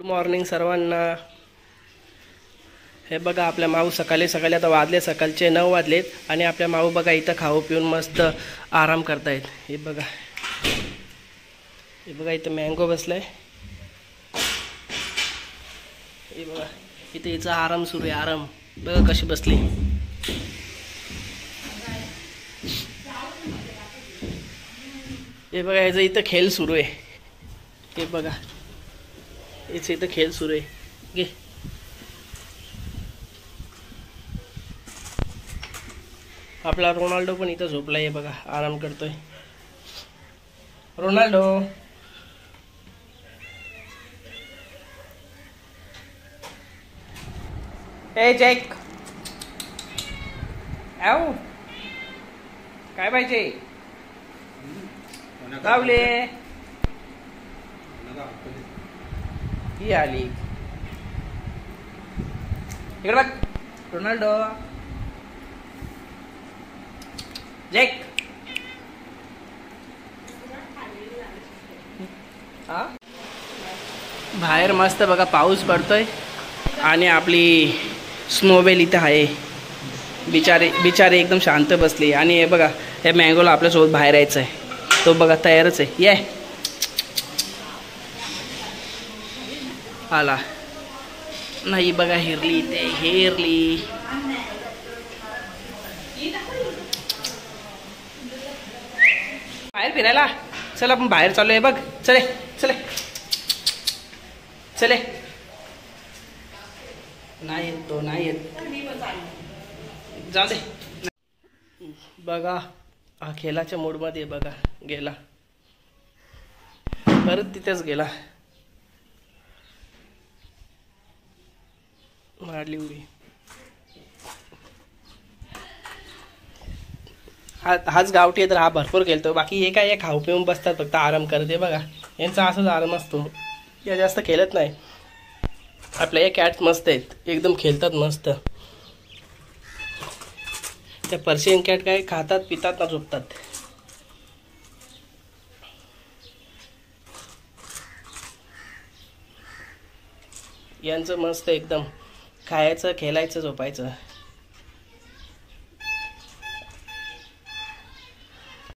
Good morning सर्वांना। हे बघा आपल्या माऊ सकाळी सकाळी आता वाजले सकाळचे 9 वाजलेत आणि आपल्या माऊ बघा इथं खाऊ पिऊन मस्त आराम करतायत। हे बघा इथं मँगो बसलाय। हे बघा इथे हिचा आराम सुरू आहे। आराम बघा कशी बसली। हे बघा याचं इथं खेळ सुरू आहे। हे बघा इथे इथं खेळ सुरू आहे। घे आपला रोनाल्डो पण इथं झोपलाय। हे बघा आराम करतोय रोनाल्डो। ए जॅक आऊ काय पाहिजे गावले ही आली इकडे बघ रोनाल्डो जॅक हा बाहेर मस्त बघा पाऊस पडतोय आणि आपली स्नोबेल इथं आहे। बिचारे एकदम शांत बसली आणि हे बघा हे मँगोला आपल्यासोबत बाहेर यायचं आहे। तो बघा तयारच आहे। ये आला नाही बघा हिरली इथे हिरली। बाहेर फिरायला चल आपण बाहेर चालू आहे बघ। चले चले चले नाही येत तो नाही येत जाऊ दे। बघा हा खेळाच्या मूडमध्ये बघा गेला परत तिथेच गेला मारली उडी। हाच गावठी आहे तर हा भरपूर खेळतो। बाकी हे काय खाऊ पिऊन बसतात फक्त आराम करते। बघा यांचा असाच आराम असतो। या जास्त खेळत नाही। आपल्या या कॅट मस्त आहेत एकदम खेळतात मस्त। त्या पर्शियन कॅट काय खातात पितात ना झोपतात। यांचं मस्त एकदम खायचं खेळायचं झोपायचं।